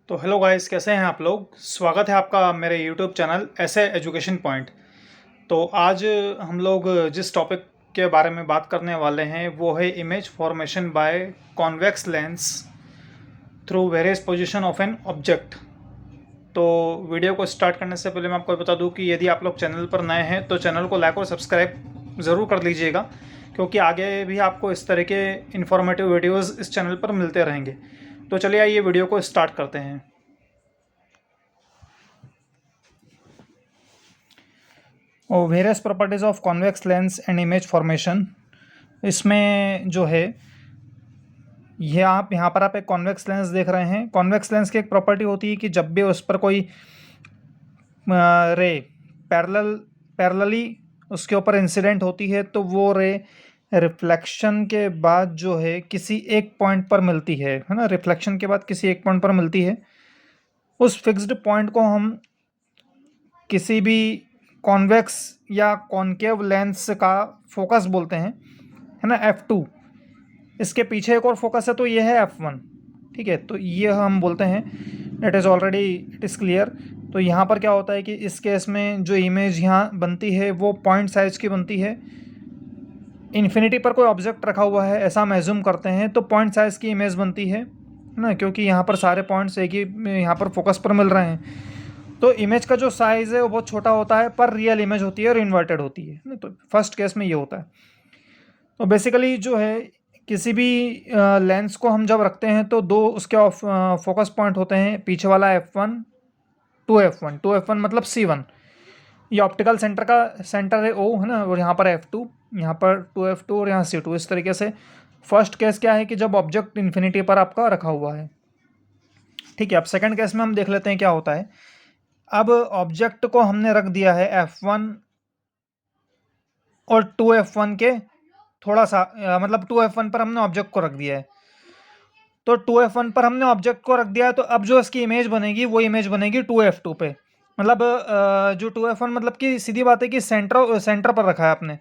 तो hello guys, कैसे हैं आप लोग। स्वागत है आपका मेरे यूट्यूब चैनल ऐसे एजुकेशन पॉइंट। तो आज हम लोग जिस टॉपिक के बारे में बात करने वाले हैं वो है image formation by convex lens through various position of an object. तो वीडियो को स्टार्ट करने से पहले मैं आपको बता दूं कि यदि आप लोग चैनल पर नए हैं तो चैनल को लाइक और सब्सक्राइब ज़रूर कर लीजिएगा, क्योंकि आगे भी आपको इस तरह के इन्फॉर्मेटिव वीडियोस इस चैनल पर मिलते रहेंगे। तो चलिए आइए वीडियो को स्टार्ट करते हैं। और various properties of convex lens and image formation, इसमें जो है ये आप यहाँ पर आप एक कॉन्वेक्स लेंस देख रहे हैं। कॉन्वेक्स लेंस की एक प्रॉपर्टी होती है कि जब भी उस पर कोई रे पैरेलली उसके ऊपर इंसिडेंट होती है तो वो रे रिफ्लेक्शन के बाद जो है किसी एक पॉइंट पर मिलती है ना। रिफ्लेक्शन के बाद किसी एक पॉइंट पर मिलती है। उस फिक्स्ड पॉइंट को हम किसी भी कॉन्वेक्स या कॉनकेव लेंस का फोकस बोलते हैं, है ना, F2। इसके पीछे एक और फोकस है तो ये है F1। ठीक है, तो ये हम बोलते हैं इट इज़ क्लियर। तो यहाँ पर क्या होता है कि इस केस में जो इमेज यहाँ बनती है वो पॉइंट साइज की बनती है। इन्फिनिटी पर कोई ऑब्जेक्ट रखा हुआ है ऐसा हम एज्यूम करते हैं तो पॉइंट साइज की इमेज बनती है ना, क्योंकि यहाँ पर सारे पॉइंट्स एक ही यहाँ पर फोकस पर मिल रहे हैं। तो इमेज का जो साइज़ है वो बहुत छोटा होता है पर रियल इमेज होती है और इन्वर्टेड होती है ना। तो फर्स्ट केस में ये होता है। तो बेसिकली जो है किसी भी लेंस को हम जब रखते हैं तो दो उसके फोकस पॉइंट होते हैं। पीछे वाला F1, 2F1 मतलब C1, ये ऑप्टिकल सेंटर का सेंटर है O, है ना। और यहाँ पर F2, यहाँ पर 2F2 और यहाँ C2। इस तरीके से फर्स्ट केस क्या है कि जब ऑब्जेक्ट इन्फिनिटी पर आपका रखा हुआ है। ठीक है, अब सेकंड केस में हम देख लेते हैं क्या होता है। अब ऑब्जेक्ट को हमने रख दिया है F1 और 2F1 के थोड़ा सा मतलब 2F1 पर हमने ऑब्जेक्ट को रख दिया है। तो 2F1 पर हमने ऑब्जेक्ट को रख दिया है तो अब जो इसकी इमेज बनेगी वो इमेज बनेगी 2F2 पे। मतलब जो 2F1 मतलब कि सीधी बात है कि सेंटर सेंटर पर रखा है आपने,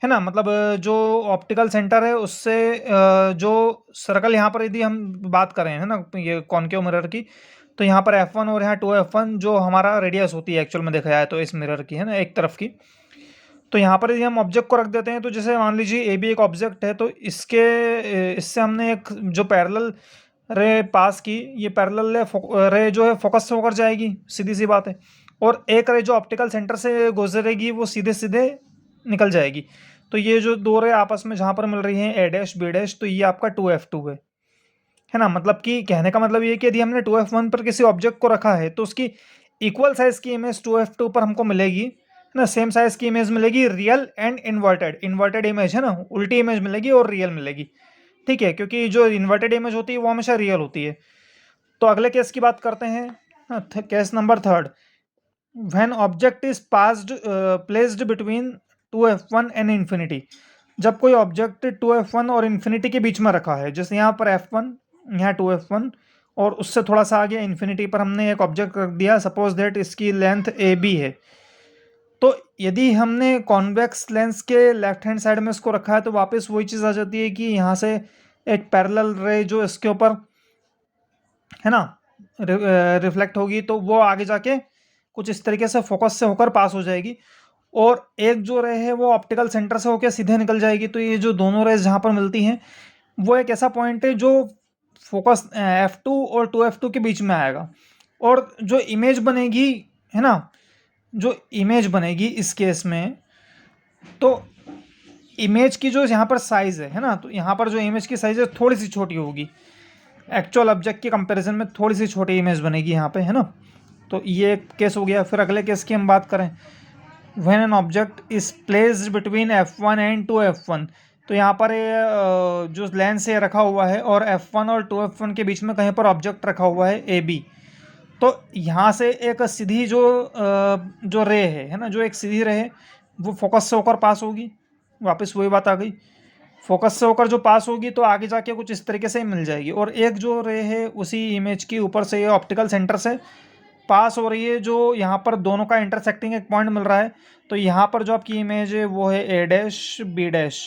है ना। मतलब जो ऑप्टिकल सेंटर है उससे जो सर्कल यहाँ पर यदि हम बात करें, है ना, ये कॉनकेव मिरर की, तो यहाँ पर F1 और यहाँ 2F1 जो हमारा रेडियस होती है एक्चुअल में देखा जाए तो इस मिरर की, है ना, एक तरफ की। तो यहाँ पर यदि हम ऑब्जेक्ट को रख देते हैं तो जैसे मान लीजिए ए भी एक ऑब्जेक्ट है तो इससे हमने एक जो पैरेलल रे पास की, ये पैरेलल रे जो है फोकस से होकर जाएगी, सीधी सी बात है। और एक रे जो ऑप्टिकल सेंटर से गुजरेगी वो सीधे सीधे निकल जाएगी। तो ये जो दो रे आपस में जहाँ पर मिल रही हैं A डैश B डैश, तो ये आपका 2F2 है ना। मतलब कि कहने का मतलब ये कि यदि हमने 2F1 पर किसी ऑब्जेक्ट को रखा है तो उसकी इक्वल साइज की इमेज 2F2 पर हमको मिलेगी, है ना। सेम साइज की इमेज मिलेगी, real and inverted. Inverted image है ना, उल्टी इमेज मिलेगी और रियल मिलेगी। ठीक है, क्योंकि जो इन्वर्टेड इमेज होती है वो हमेशा रियल होती है। तो अगले केस की बात करते हैं। Case number third, when object is passed placed between 2F1 and infinity. जब कोई ऑब्जेक्ट 2F1 और इन्फिनिटी के बीच में रखा है, जैसे यहाँ पर F1, यहाँ 2F1 और उससे थोड़ा सा आगे इन्फिनिटी पर हमने एक ऑब्जेक्ट रख दिया, सपोज दैट इसकी लेंथ AB है। तो यदि हमने कॉन्वेक्स लेंस के लेफ्ट हैंड साइड में इसको रखा है तो वापस वही चीज़ आ जाती है कि यहाँ से एक पैरेलल रे जो इसके ऊपर, है ना, रिफ्लेक्ट होगी तो वो आगे जाके कुछ इस तरीके से फोकस से होकर पास हो जाएगी। और एक जो रे है वो ऑप्टिकल सेंटर से होकर सीधे निकल जाएगी। तो ये जो दोनों रेज जहाँ पर मिलती हैं वो एक ऐसा पॉइंट है जो फोकस F2 और 2F2 के बीच में आएगा। और जो इमेज बनेगी, है ना, जो इमेज बनेगी इस केस में, तो इमेज की जो यहाँ पर साइज है ना, तो यहाँ पर जो इमेज की साइज है थोड़ी सी छोटी होगी। एक्चुअल ऑब्जेक्ट के कंपैरिजन में थोड़ी सी छोटी इमेज बनेगी यहाँ पे, है ना। तो ये एक केस हो गया। फिर अगले केस की हम बात करें, when an object is placed between F1 and 2F1। तो यहाँ पर जो लेंस है रखा हुआ है और F1 और 2F1 के बीच में कहीं पर ऑब्जेक्ट रखा हुआ है AB। तो यहाँ से एक सीधी जो रे है ना, जो एक सीधी रे है वो फोकस से होकर पास होगी। वापस वही बात आ गई, फोकस से होकर जो पास होगी तो आगे जाके कुछ इस तरीके से मिल जाएगी। और एक जो रे है उसी इमेज की ऊपर से ये ऑप्टिकल सेंटर से पास हो रही है, जो यहाँ पर दोनों का इंटरसेक्टिंग एक पॉइंट मिल रहा है। तो यहाँ पर जो आपकी इमेज है वो है A डैश B डैश।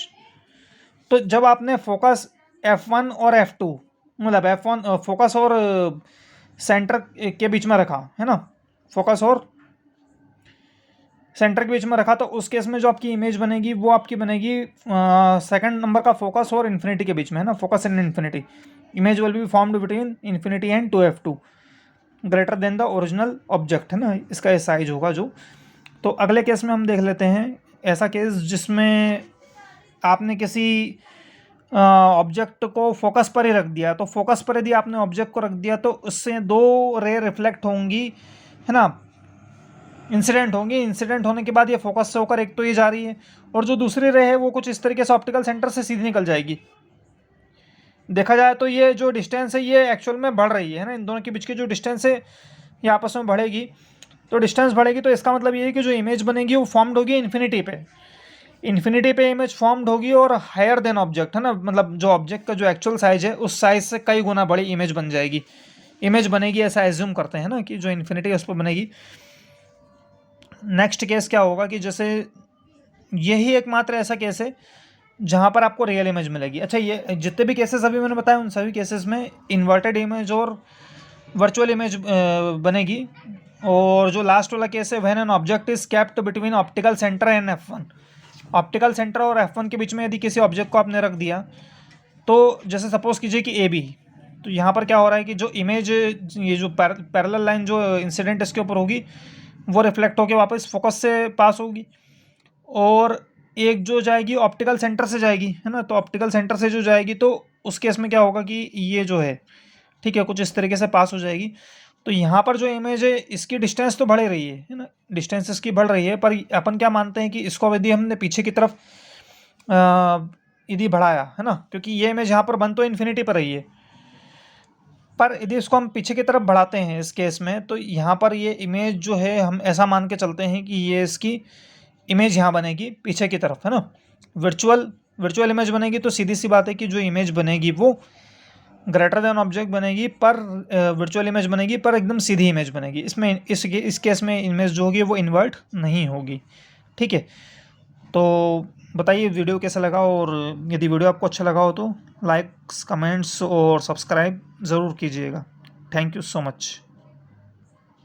तो जब आपने फोकस F1 और F2 मतलब F1 फोकस और सेंटर के बीच में रखा है ना, फोकस और सेंटर के बीच में रखा, तो उस केस में जो आपकी इमेज बनेगी वो आपकी बनेगी सेकंड नंबर का फोकस और इन्फिनिटी के बीच में, है ना, focus and infinity. Image will be formed between infinity and 2f2 greater than the original object, है ना, इसका ये साइज होगा जो। तो अगले केस में हम देख लेते हैं ऐसा केस जिसमें आपने किसी ऑब्जेक्ट को फोकस पर ही रख दिया। तो फोकस पर यदि आपने ऑब्जेक्ट को रख दिया तो उससे दो रे रिफ्लेक्ट होंगी, है ना, इंसिडेंट होंगी। इंसिडेंट होने के बाद ये फोकस से होकर एक तो ये जा रही है, और जो दूसरी रे है वो कुछ इस तरीके से ऑप्टिकल सेंटर से सीधी निकल जाएगी। देखा जाए तो ये जो डिस्टेंस है ये एक्चुअल में बढ़ रही है ना, इन दोनों के बीच की जो डिस्टेंस है ये आपस में बढ़ेगी। तो डिस्टेंस बढ़ेगी तो इसका मतलब ये है कि जो इमेज बनेगी वो फॉर्म्ड होगी इन्फिनिटी पे। इन्फिनिटी पे इमेज फॉर्म्ड होगी और हायर देन ऑब्जेक्ट, है ना, मतलब जो ऑब्जेक्ट का जो एक्चुअल साइज है उस साइज से कई गुना बड़ी इमेज बन जाएगी। इमेज बनेगी ऐसा एज्यूम करते हैं ना कि जो इन्फिनिटी है उस पर बनेगी। नेक्स्ट केस क्या होगा कि जैसे यही एकमात्र ऐसा केस है जहाँ पर आपको रियल इमेज मिलेगी। अच्छा, ये जितने भी केसेस अभी मैंने बताया उन सभी केसेस में इन्वर्टेड इमेज और वर्चुअल इमेज बनेगी। और जो लास्ट वाला केस है when an object is kept between optical centre and F1, optical centre और F1 के बीच में यदि किसी ऑब्जेक्ट को आपने रख दिया, तो जैसे सपोज कीजिए कि AB, तो यहाँ पर क्या हो रहा है कि जो इमेज, ये जो पैरेलल लाइन जो इंसिडेंट इसके ऊपर होगी वो रिफ्लेक्ट होकर वापस फोकस से पास होगी, और एक जो जाएगी ऑप्टिकल सेंटर से जाएगी, है ना। तो ऑप्टिकल सेंटर से जो जाएगी तो उस केस में क्या होगा कि ये जो है, ठीक है, कुछ इस तरीके से पास हो जाएगी। तो यहाँ पर जो इमेज है इसकी डिस्टेंस तो बढ़ ही रही है ना, डिस्टेंस इसकी बढ़ रही है, पर अपन क्या मानते हैं कि इसको यदि हमने पीछे की तरफ यदि बढ़ाया, है ना, क्योंकि ये इमेज यहाँ पर बन तो इन्फिनिटी पर रही है, पर यदि इसको हम पीछे की तरफ बढ़ाते हैं इस केस में, तो यहाँ पर ये इमेज जो है हम ऐसा मान के चलते हैं कि ये इसकी इमेज यहाँ बनेगी पीछे की तरफ, है ना। वर्चुअल इमेज बनेगी तो सीधी सी बात है कि जो इमेज बनेगी वो ग्रेटर देन ऑब्जेक्ट बनेगी, पर वर्चुअल इमेज बनेगी पर एकदम सीधी इमेज बनेगी। इसमें इस केस में इमेज जो होगी वो इन्वर्ट नहीं होगी, ठीक है। तो बताइए वीडियो कैसा लगा, और यदि वीडियो आपको अच्छा लगा हो तो लाइक्स, कमेंट्स और सब्सक्राइब ज़रूर कीजिएगा। Thank you so much.